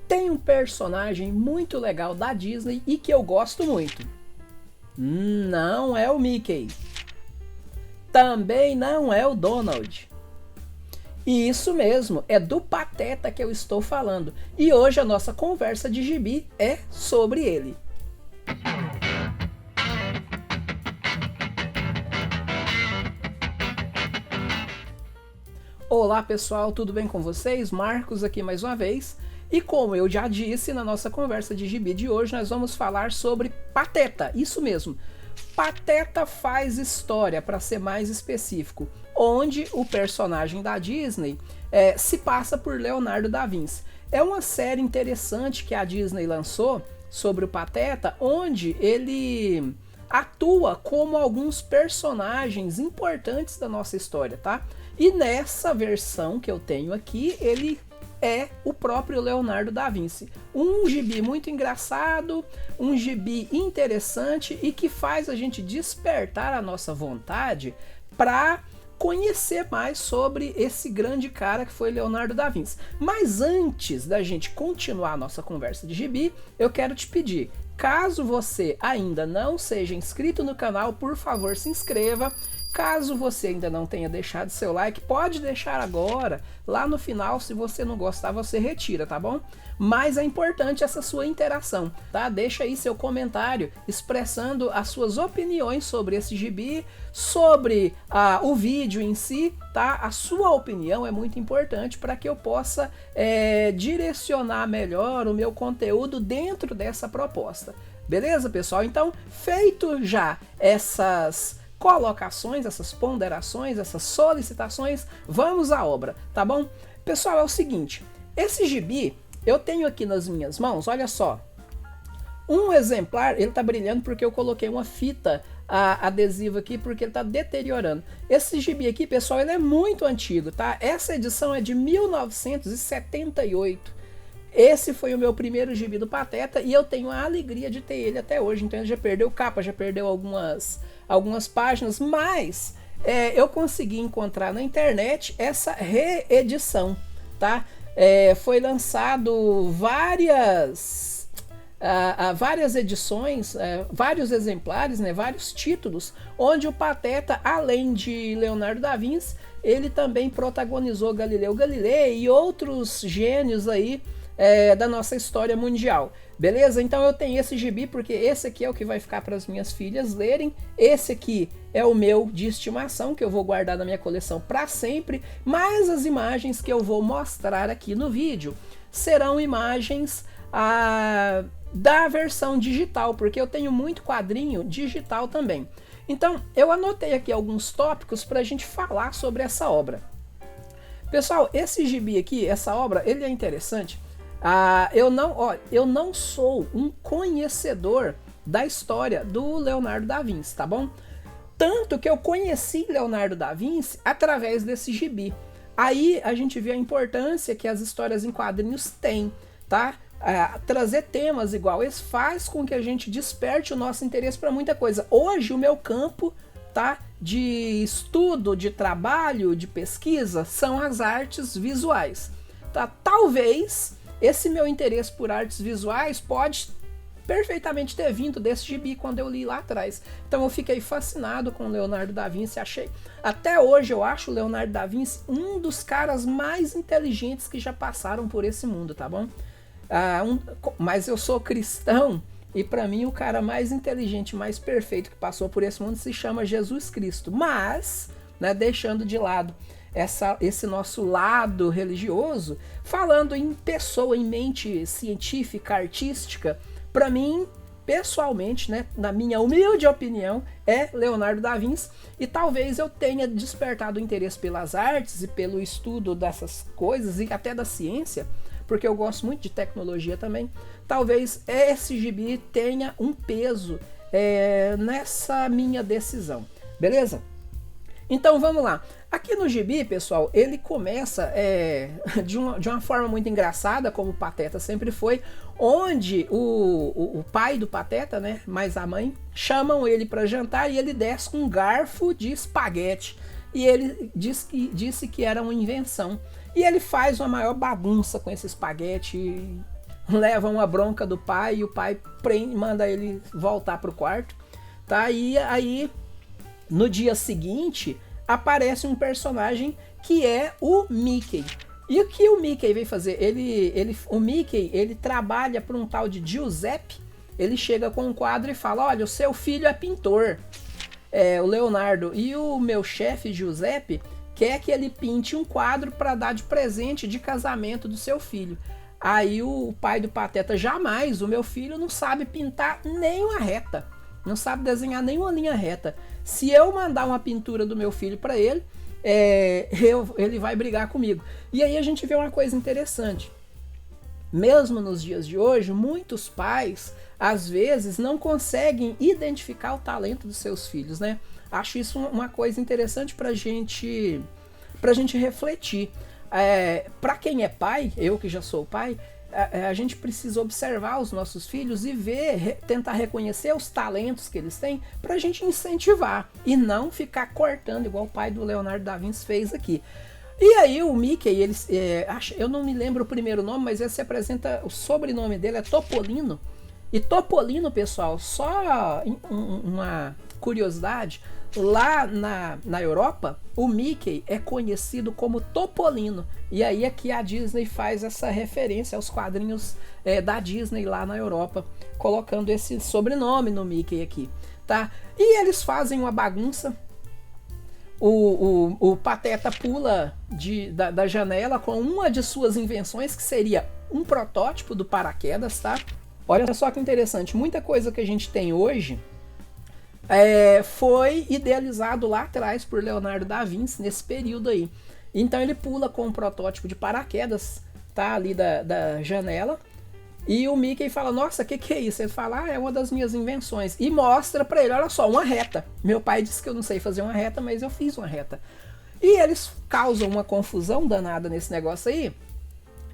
tem um personagem muito legal da Disney e que eu gosto muito. Não é o Mickey. Também não é o Donald. E isso mesmo, é do Pateta que eu estou falando. E hoje a nossa conversa de gibi é sobre ele. Olá pessoal, tudo bem com vocês? Marcos aqui mais uma vez. E como eu já disse, na nossa conversa de gibi de hoje nós vamos falar sobre Pateta, isso mesmo. Pateta Faz História, para ser mais específico, onde o personagem da Disney se passa por Leonardo da Vinci. É uma série interessante que a Disney lançou sobre o Pateta, onde ele atua como alguns personagens importantes da nossa história, tá? E nessa versão que eu tenho aqui, ele é o próprio Leonardo da Vinci. Um gibi muito engraçado, um gibi interessante e que faz a gente despertar a nossa vontade para conhecer mais sobre esse grande cara que foi Leonardo da Vinci. Mas antes da gente continuar a nossa conversa de gibi, eu quero te pedir, caso você ainda não seja inscrito no canal, por favor se inscreva. Caso você ainda não tenha deixado seu like, pode deixar agora. Lá no final, se você não gostar, você retira, tá bom? Mas é importante essa sua interação, tá? Deixa aí seu comentário expressando as suas opiniões sobre esse gibi, sobre o vídeo em si, tá? A sua opinião é muito importante para que eu possa direcionar melhor o meu conteúdo dentro dessa proposta. Beleza, pessoal? Então, feito já essas colocações, essas ponderações, essas solicitações, vamos à obra, tá bom? Pessoal, é o seguinte, esse gibi eu tenho aqui nas minhas mãos, olha só, um exemplar, ele tá brilhando porque eu coloquei uma fita adesiva aqui porque ele tá deteriorando. Esse gibi aqui, pessoal, ele é muito antigo, tá? Essa edição é de 1978. Esse foi o meu primeiro gibi do Pateta e eu tenho a alegria de ter ele até hoje. Então ele já perdeu capa, já perdeu algumas páginas, mas eu consegui encontrar na internet essa reedição, tá? Foi lançado várias edições, vários exemplares, né, vários títulos, onde o Pateta, além de Leonardo da Vinci, ele também protagonizou Galileu Galilei e outros gênios aí da nossa história mundial, beleza? Então eu tenho esse gibi porque esse aqui é o que vai ficar para as minhas filhas lerem, esse aqui é o meu de estimação que eu vou guardar na minha coleção para sempre, mas as imagens que eu vou mostrar aqui no vídeo serão imagens da versão digital, porque eu tenho muito quadrinho digital também. Então eu anotei aqui alguns tópicos para a gente falar sobre essa obra. Pessoal, esse gibi aqui, essa obra, ele é interessante. Eu não sou um conhecedor da história do Leonardo da Vinci, tá bom? Tanto que eu conheci Leonardo da Vinci através desse gibi. Aí a gente vê a importância que as histórias em quadrinhos têm, tá? Trazer temas igual esse faz com que a gente desperte o nosso interesse para muita coisa. Hoje o meu campo, tá, de estudo, de trabalho, de pesquisa são as artes visuais, tá? Talvez esse meu interesse por artes visuais pode perfeitamente ter vindo desse gibi quando eu li lá atrás. Então eu fiquei fascinado com Leonardo da Vinci, até hoje eu acho o Leonardo da Vinci um dos caras mais inteligentes que já passaram por esse mundo, tá bom? Mas eu sou cristão e para mim o cara mais inteligente, mais perfeito que passou por esse mundo se chama Jesus Cristo. Mas, né, deixando de lado esse nosso lado religioso, falando em pessoa, em mente científica, artística, para mim, pessoalmente, né, na minha humilde opinião, é Leonardo da Vinci, e talvez eu tenha despertado o interesse pelas artes e pelo estudo dessas coisas e até da ciência, porque eu gosto muito de tecnologia também. Talvez esse gibi tenha um peso nessa minha decisão, beleza? Então vamos lá. Aqui no gibi, pessoal, ele começa de uma forma muito engraçada, como o Pateta sempre foi, onde o pai do Pateta, né, mais a mãe, chamam ele para jantar e ele desce com um garfo de espaguete. E ele disse que era uma invenção. E ele faz uma maior bagunça com esse espaguete, leva uma bronca do pai e o pai manda ele voltar pro quarto, tá? E aí no dia seguinte aparece um personagem que é o Mickey. E o que o Mickey veio fazer? O Mickey, ele trabalha para um tal de Giuseppe. Ele chega com um quadro e fala: olha, o seu filho é pintor, o Leonardo, e o meu chefe Giuseppe quer que ele pinte um quadro para dar de presente de casamento do seu filho. Aí o pai do Pateta: jamais, o meu filho não sabe pintar nem uma reta, não sabe desenhar nenhuma linha reta. Se eu mandar uma pintura do meu filho para ele, ele vai brigar comigo. E aí a gente vê uma coisa interessante. Mesmo nos dias de hoje, muitos pais às vezes não conseguem identificar o talento dos seus filhos, né? Acho isso uma coisa interessante pra gente refletir. Para quem é pai, eu que já sou pai, a gente precisa observar os nossos filhos e tentar reconhecer os talentos que eles têm pra gente incentivar e não ficar cortando igual o pai do Leonardo da Vinci fez aqui. E aí o Mickey, eu não me lembro o primeiro nome, mas ele se apresenta, o sobrenome dele é Topolino. E Topolino, pessoal, só uma curiosidade, lá na Europa, o Mickey é conhecido como Topolino. E aí aqui a Disney faz essa referência aos quadrinhos da Disney lá na Europa, colocando esse sobrenome no Mickey aqui, tá? E eles fazem uma bagunça. O Pateta pula da janela com uma de suas invenções, que seria um protótipo do paraquedas, tá? Olha só que interessante, muita coisa que a gente tem hoje foi idealizado lá atrás por Leonardo da Vinci, nesse período aí. Então ele pula com um protótipo de paraquedas, tá, ali da janela, e o Mickey fala: nossa, que é isso? Ele fala: é uma das minhas invenções, e mostra pra ele: olha só, uma reta. Meu pai disse que eu não sei fazer uma reta, mas eu fiz uma reta. E eles causam uma confusão danada nesse negócio aí,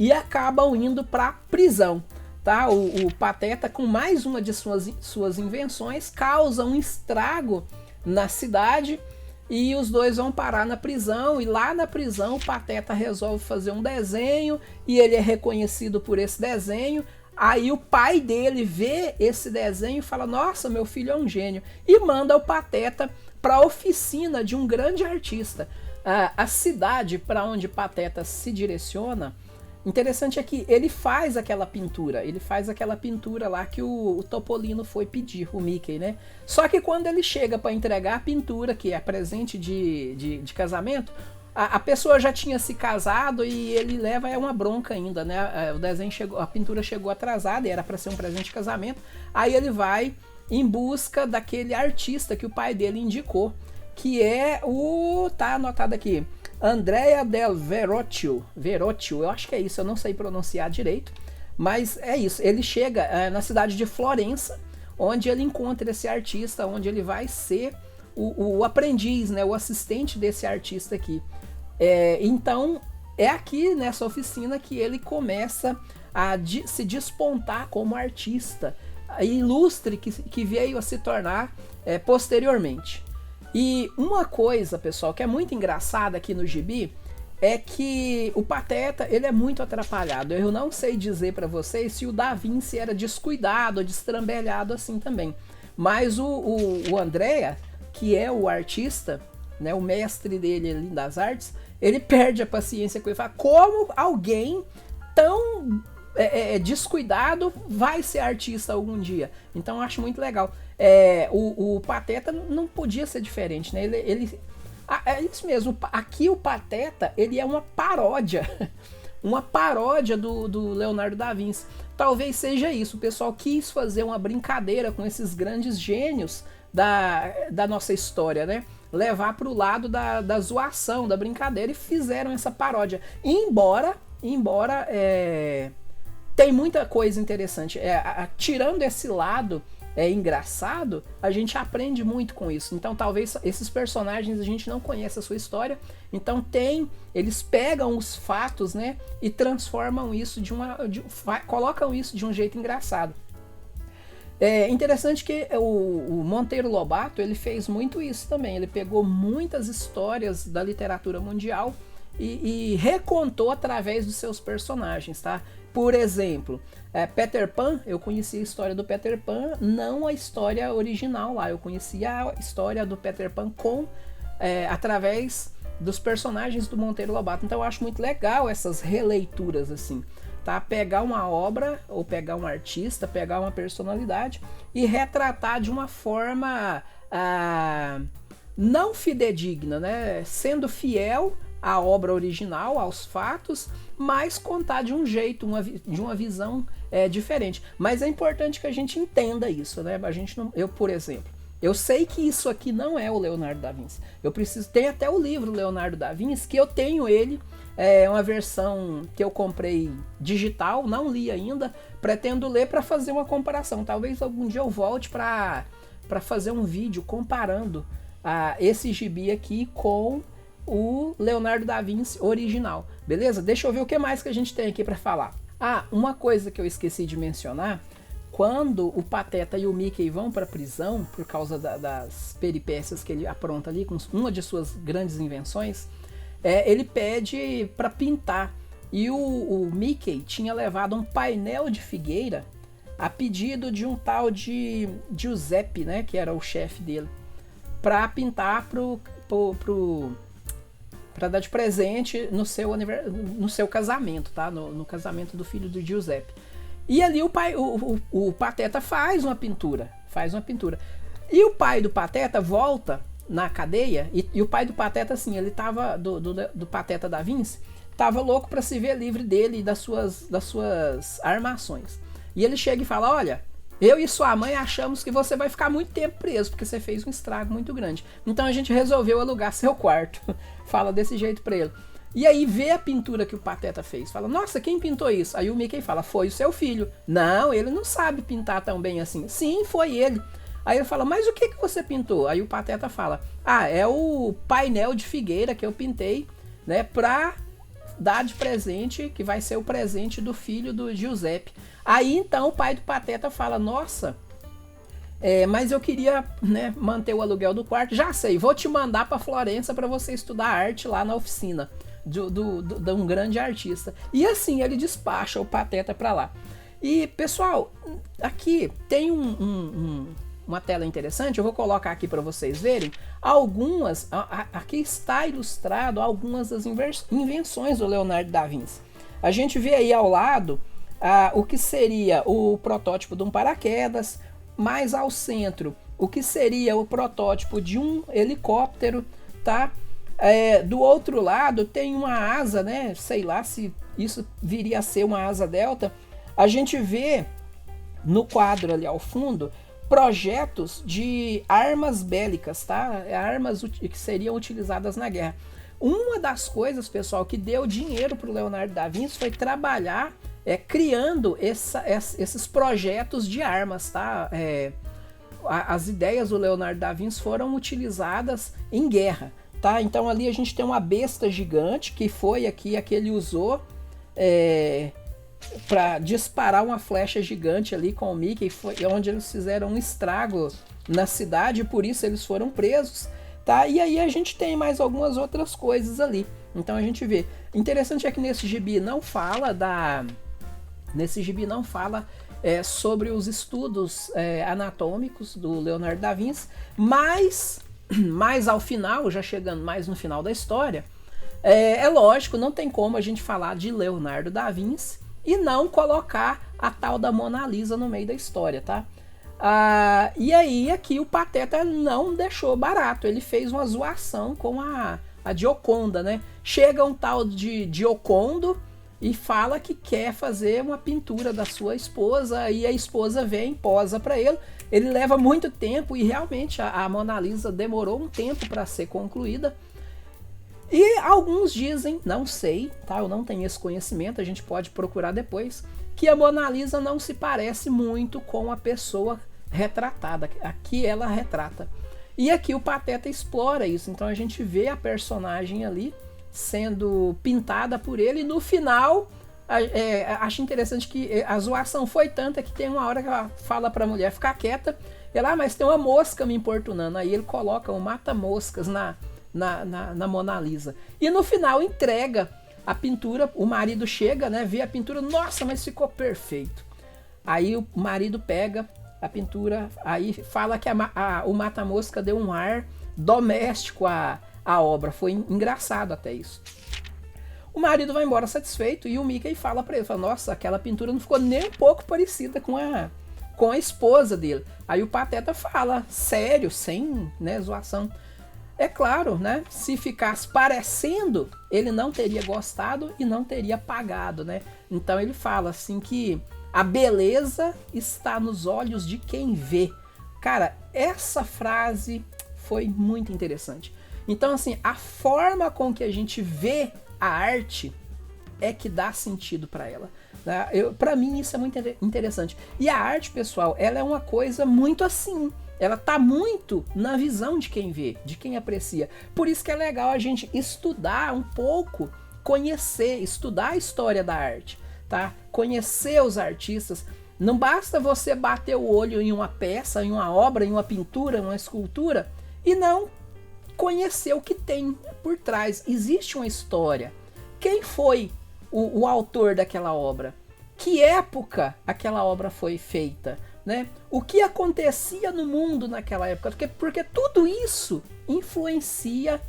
e acabam indo pra prisão. Tá? O Pateta, com mais uma de suas invenções, causa um estrago na cidade e os dois vão parar na prisão. E lá na prisão o Pateta resolve fazer um desenho e ele é reconhecido por esse desenho. Aí o pai dele vê esse desenho e fala: nossa, meu filho é um gênio, e manda o Pateta para a oficina de um grande artista. A cidade para onde Pateta se direciona, interessante é que ele faz aquela pintura lá que o Topolino foi pedir, o Mickey, né? Só que quando ele chega para entregar a pintura, que é presente de casamento, a pessoa já tinha se casado e ele leva uma bronca ainda, né? O desenho a pintura chegou atrasada e era para ser um presente de casamento. Aí ele vai em busca daquele artista que o pai dele indicou, que é tá anotado aqui, Andrea del Verrocchio, eu acho que é isso, eu não sei pronunciar direito, mas é isso. Ele chega na cidade de Florença, onde ele encontra esse artista, onde ele vai ser o aprendiz, né, o assistente desse artista aqui. Então é aqui nessa oficina que ele começa a se despontar como artista ilustre que veio a se tornar posteriormente. E uma coisa, pessoal, que é muito engraçada aqui no gibi é que o Pateta, ele é muito atrapalhado. Eu não sei dizer para vocês se o Da Vinci era descuidado, destrambelhado assim também. Mas o Andrea, que é o artista, né, o mestre dele ali das artes, ele perde a paciência com ele e fala: como alguém tão descuidado vai ser artista algum dia? Então eu acho muito legal. O Pateta não podia ser diferente, né? É isso mesmo. Aqui o Pateta, ele é uma paródia, uma paródia do Leonardo da Vinci. Talvez seja isso. O pessoal quis fazer uma brincadeira com esses grandes gênios da nossa história, né? Levar para o lado da zoação, da brincadeira, e fizeram essa paródia. Embora tem muita coisa interessante. Tirando esse lado engraçado, a gente aprende muito com isso. Então talvez esses personagens a gente não conhece a sua história, então eles pegam os fatos, né, e transformam isso colocam isso de um jeito engraçado. É interessante que o Monteiro Lobato, ele fez muito isso também. Ele pegou muitas histórias da literatura mundial e recontou através dos seus personagens, tá? Por exemplo, Peter Pan, eu conheci a história do Peter Pan, não a história original lá, eu conheci a história do Peter Pan através dos personagens do Monteiro Lobato. Então eu acho muito legal essas releituras assim, tá? Pegar uma obra ou pegar um artista, pegar uma personalidade e retratar de uma forma não fidedigna, né? Sendo fiel à obra original, aos fatos, mas contar de um jeito, de uma visão diferente. Mas é importante que a gente entenda isso, né? A gente não, eu, por exemplo, eu sei que isso aqui não é o Leonardo da Vinci. Tem até o livro Leonardo da Vinci, que eu tenho ele, uma versão que eu comprei digital, não li ainda, pretendo ler para fazer uma comparação. Talvez algum dia eu volte para fazer um vídeo comparando esse gibi aqui com o Leonardo da Vinci original, beleza? Deixa eu ver o que mais que a gente tem aqui para falar. Uma coisa que eu esqueci de mencionar, quando o Pateta e o Mickey vão para a prisão por causa das peripécias que ele apronta ali com uma de suas grandes invenções, ele pede para pintar, e o Mickey tinha levado um painel de figueira a pedido de um tal de Giuseppe, né, que era o chefe dele, para pintar para dar de presente no seu casamento, tá? No casamento do filho do Giuseppe. E ali o Pateta faz uma pintura. E o pai do Pateta volta na cadeia, e o pai do Pateta, assim, ele tava, do Pateta da Vinci, tava louco para se ver livre dele e das suas armações. E ele chega e fala: olha, eu e sua mãe achamos que você vai ficar muito tempo preso, porque você fez um estrago muito grande. Então a gente resolveu alugar seu quarto. Fala desse jeito pra ele. E aí vê a pintura que o Pateta fez. Fala: nossa, quem pintou isso? Aí o Mickey fala: foi o seu filho. Não, ele não sabe pintar tão bem assim. Sim, foi ele. Aí ele fala: mas o que você pintou? Aí o Pateta fala: é o painel de figueira que eu pintei, né, pra dar de presente, que vai ser o presente do filho do Giuseppe. Aí então o pai do Pateta fala: nossa, mas eu queria, né, manter o aluguel do quarto. Já sei, vou te mandar para Florença para você estudar arte lá na oficina de um grande artista. E assim ele despacha o Pateta para lá. E pessoal, aqui tem uma tela interessante, eu vou colocar aqui para vocês verem algumas. Aqui está ilustrado algumas das invenções do Leonardo da Vinci. A gente vê aí ao lado o que seria o protótipo de um paraquedas, mais ao centro o que seria o protótipo de um helicóptero, tá? Do outro lado tem uma asa, né? Sei lá se isso viria a ser uma asa delta. A gente vê no quadro ali ao fundo projetos de armas bélicas, tá? Armas que seriam utilizadas na guerra. Uma das coisas, pessoal, que deu dinheiro para o Leonardo da Vinci foi trabalhar criando esses projetos de armas, tá? As ideias do Leonardo da Vinci foram utilizadas em guerra, tá? Então ali a gente tem uma besta gigante, que foi aqui a que ele usou para disparar uma flecha gigante ali com o Mickey, foi onde eles fizeram um estrago na cidade, e por isso eles foram presos, tá? E aí a gente tem mais algumas outras coisas ali. Então a gente vê. Interessante é que nesse gibi não fala sobre os estudos anatômicos do Leonardo da Vinci, mas ao final, já chegando mais no final da história, lógico, não tem como a gente falar de Leonardo da Vinci e não colocar a tal da Mona Lisa no meio da história, tá? E aí aqui o Pateta não deixou barato, ele fez uma zoação com a Gioconda, né? Chega um tal de Giocondo e fala que quer fazer uma pintura da sua esposa, e a esposa vem, posa para ele. Ele leva muito tempo, e realmente a Mona Lisa demorou um tempo para ser concluída. E alguns dizem, não sei, tá? Eu não tenho esse conhecimento, a gente pode procurar depois, que a Mona Lisa não se parece muito com a pessoa retratada. Aqui ela retrata. E aqui o Pateta explora isso, então a gente vê a personagem ali sendo pintada por ele, e no final acho interessante que a zoação foi tanta que tem uma hora que ela fala para a mulher ficar quieta, ela: mas tem uma mosca me importunando. Aí ele coloca um mata-moscas na Mona Lisa. E no final entrega a pintura, o marido chega, né, vê a pintura, nossa, mas ficou perfeito. Aí o marido pega a pintura, aí fala que o Mata-Mosca deu um ar doméstico à obra. Foi engraçado até isso. O marido vai embora satisfeito e o Mickey fala pra ele, fala, nossa, aquela pintura não ficou nem um pouco parecida com a esposa dele. Aí o Pateta fala, sério, sem, né, zoação. É claro, né, se ficasse parecendo, ele não teria gostado e não teria pagado, né. Então ele fala assim que a beleza está nos olhos de quem vê. Cara, essa frase foi muito interessante. Então, assim, a forma com que a gente vê a arte é que dá sentido para ela. Para mim, isso é muito interessante. E a arte, pessoal, ela é uma coisa muito assim. Ela tá muito na visão de quem vê, de quem aprecia. Por isso que é legal a gente estudar um pouco, conhecer, estudar a história da arte. Tá? Conhecer os artistas. Não basta você bater o olho em uma peça, em uma obra, em uma pintura, em uma escultura e não conhecer o que tem por trás. Existe uma história. Quem foi o autor daquela obra? Que época aquela obra foi feita? Né? O que acontecia no mundo naquela época? Porque tudo isso influencia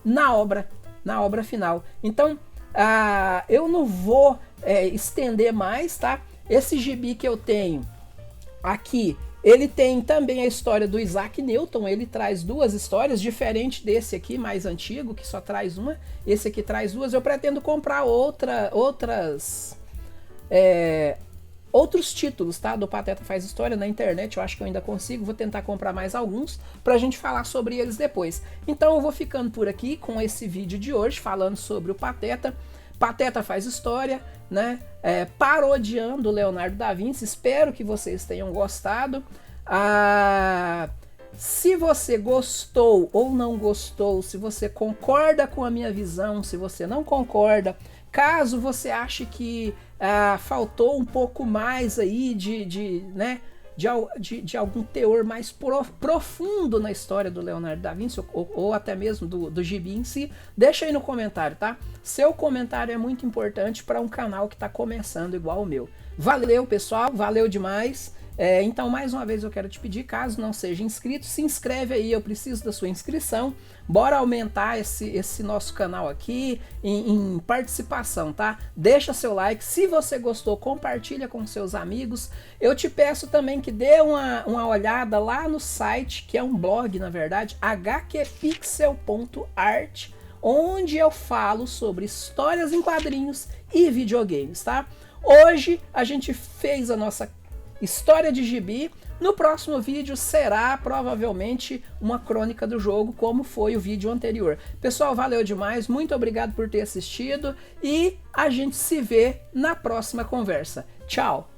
na obra final. Então, eu não vou estender mais, tá? Esse gibi que eu tenho aqui, ele tem também a história do Isaac Newton. Ele traz duas histórias, diferente desse aqui, mais antigo, que só traz uma. Esse aqui traz duas. Eu pretendo comprar outros títulos, tá? Do Pateta Faz História na internet. Eu acho que eu ainda consigo. Vou tentar comprar mais alguns pra gente falar sobre eles depois. Então eu vou ficando por aqui com esse vídeo de hoje, falando sobre o Pateta. Pateta Faz História, né? Parodiando o Leonardo da Vinci. Espero que vocês tenham gostado. Se você gostou ou não gostou, se você concorda com a minha visão, se você não concorda, caso você ache que faltou um pouco mais aí de algum teor mais profundo na história do Leonardo da Vinci, ou até mesmo do gibi em si, deixa aí no comentário, tá? Seu comentário é muito importante para um canal que está começando igual o meu. Valeu, pessoal, valeu demais. Então, mais uma vez eu quero te pedir, caso não seja inscrito, se inscreve aí, eu preciso da sua inscrição. Bora aumentar esse nosso canal aqui em participação, tá? Deixa seu like, se você gostou, compartilha com seus amigos. Eu te peço também que dê uma olhada lá no site, que é um blog, na verdade, hqpixel.art, onde eu falo sobre histórias em quadrinhos e videogames, tá? Hoje a gente fez a nossa história de gibi. No próximo vídeo será provavelmente uma crônica do jogo, como foi o vídeo anterior. Pessoal, valeu demais, muito obrigado por ter assistido e a gente se vê na próxima conversa. Tchau!